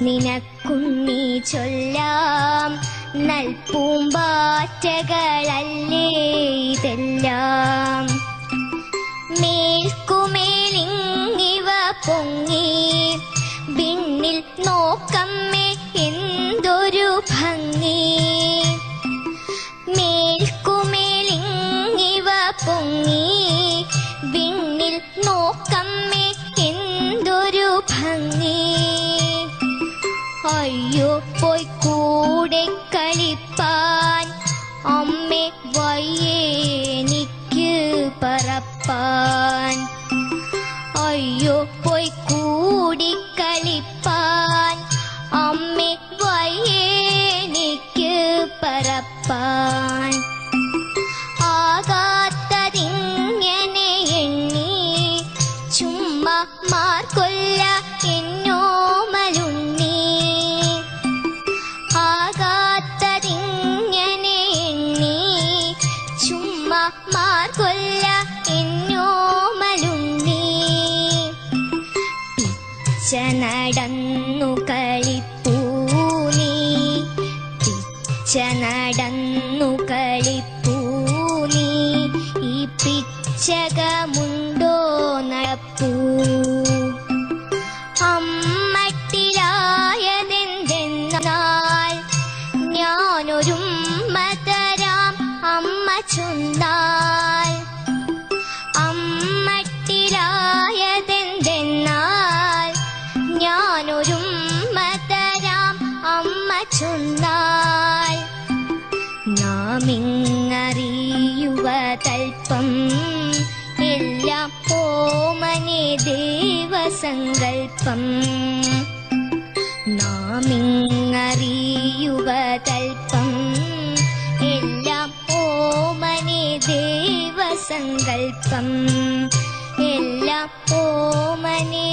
നിനക്കുണ്ണി ചൊല്ലാം നൽപൂമ്പാറ്റകളല്ലേ ഇതെല്ലാം. മേൽക്കുമേലിങ്ങിവ പൊങ്ങി വിണ്ണിൽ നോക്കമ്മേ എന്തൊരു ഭംഗി. മേൽക്കുമേലിങ്ങിവ പൊങ്ങി വിണ്ണിൽ നോക്കമ്മേ എന്തൊരു ഭംഗി. അയ്യോ പോയി കൂടെ കളിപ്പാൻ അമ്മേ വയ്യേ എനിക്ക് പറപ്പാൻ. അയ്യോ പോയി കൂടി കളിപ്പാൻ അമ്മേ വയ്യേ എനിക്ക് പറപ്പാൻ. ആകാത്തതിങ്ങനെ എണ്ണി ചുമ്മാ മാർക്കൊല്ല എന്നോമലുണ്ണി. ആകാത്തതിങ്ങനെ എണ്ണി ചുമ്മാ മാർക്കൊല്ല എന്നോമലുണ്ണി. പിച്ച നടന്നു കളിപ്പൂ നീ, പിച്ച നടന്നു കളിപ്പൂ നീ, ഈ പിച്ചകമുണ്ടോ നടപ്പൂ. അമ്മട്ടിലായതെന്തെന്നാൽ ഞാനൊരുമ്മ തരാം അമ്മ ചൊന്നാൽ. അമ്മട്ടിലായതെന്തെന്നാൽ ഞാനൊരുമ്മ തരാം അമ്മ ചൊന്നാൽ. നാമിങ്ങറിയുവതൽപ്പം എല്ലാം ഓമനെ ദേവസങ്കൽപ്പം. നാമിങ്ങറിയുവതൽപ്പം എല്ലാം ഓമനെ ദേവസങ്കൽപ്പം. എല്ലാം ഓമനെ